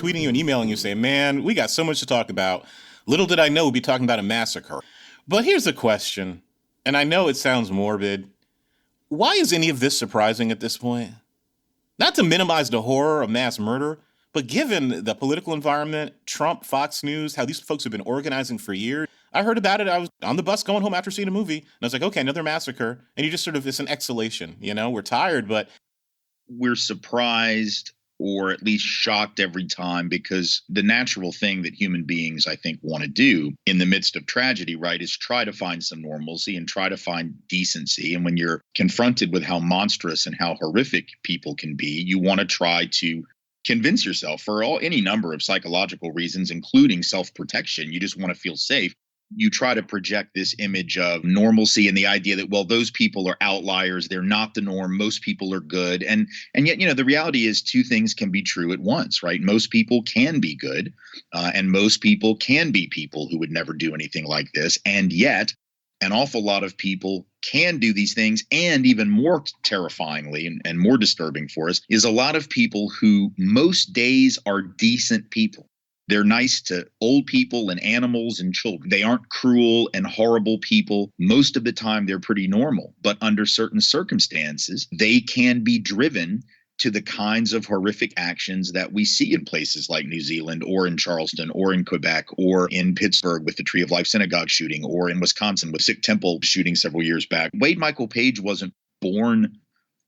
tweeting you and emailing you saying, man, we got so much to talk about. Little did I know we'd be talking about a massacre. But here's a question, and I know it sounds morbid. Why is any of this surprising at this point? Not to minimize the horror of mass murder, but given the political environment, Trump, Fox News, how these folks have been organizing for years, I heard about it. I was on the bus going home after seeing a movie, and I was like, okay, another massacre. And you just sort of, it's an exhalation, you know, we're tired, but. We're surprised or at least shocked every time, because the natural thing that human beings, I think, want to do in the midst of tragedy, right, is try to find some normalcy and try to find decency. And when you're confronted with how monstrous and how horrific people can be, you want to try to convince yourself, for any number of psychological reasons, including self-protection. You just want to feel safe. You try to project this image of normalcy and the idea that, well, those people are outliers. They're not the norm. Most people are good. And yet, you know, the reality is two things can be true at once, right? Most people can be good, and most people can be people who would never do anything like this. And yet, an awful lot of people can do these things. And even more terrifyingly and more disturbing for us is a lot of people who most days are decent people. They're nice to old people and animals and children. They aren't cruel and horrible people. Most of the time, they're pretty normal. But under certain circumstances, they can be driven to the kinds of horrific actions that we see in places like New Zealand or in Charleston or in Quebec or in Pittsburgh with the Tree of Life synagogue shooting, or in Wisconsin with Sikh temple shooting several years back. Wade Michael Page wasn't born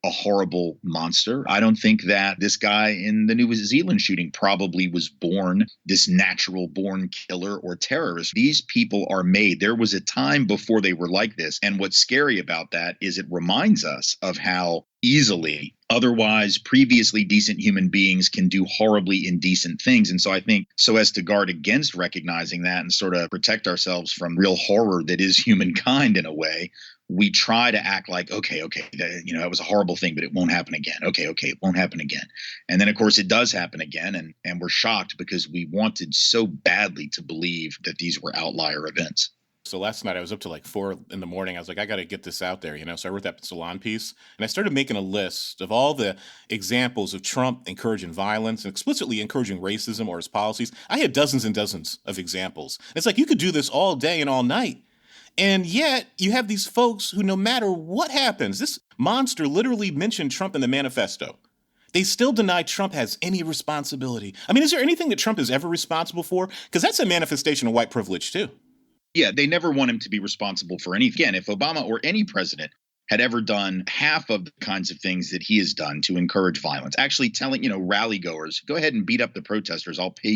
a horrible monster. I don't think that this guy in the New Zealand shooting probably was born this natural born killer or terrorist. These people are made. There was a time before they were like this. And what's scary about that is it reminds us of how easily otherwise previously decent human beings can do horribly indecent things. And so I think, so as to guard against recognizing that and sort of protect ourselves from real horror that is humankind in a way, we try to act like, okay, that was a horrible thing, but it won't happen again. Okay, it won't happen again. And then, of course, it does happen again. And we're shocked because we wanted so badly to believe that these were outlier events. So last night I was up to like 4 a.m. I was like, I got to get this out there, you know? So I wrote that salon piece, and I started making a list of all the examples of Trump encouraging violence and explicitly encouraging racism or his policies. I had dozens and dozens of examples. It's like, you could do this all day and all night. And yet you have these folks who, no matter what happens, this monster literally mentioned Trump in the manifesto. They still deny Trump has any responsibility. I mean, is there anything that Trump is ever responsible for? Because that's a manifestation of white privilege, too. Yeah, they never want him to be responsible for anything. Again, if Obama or any president had ever done half of the kinds of things that he has done to encourage violence, actually telling, rally goers, go ahead and beat up the protesters, I'll pay your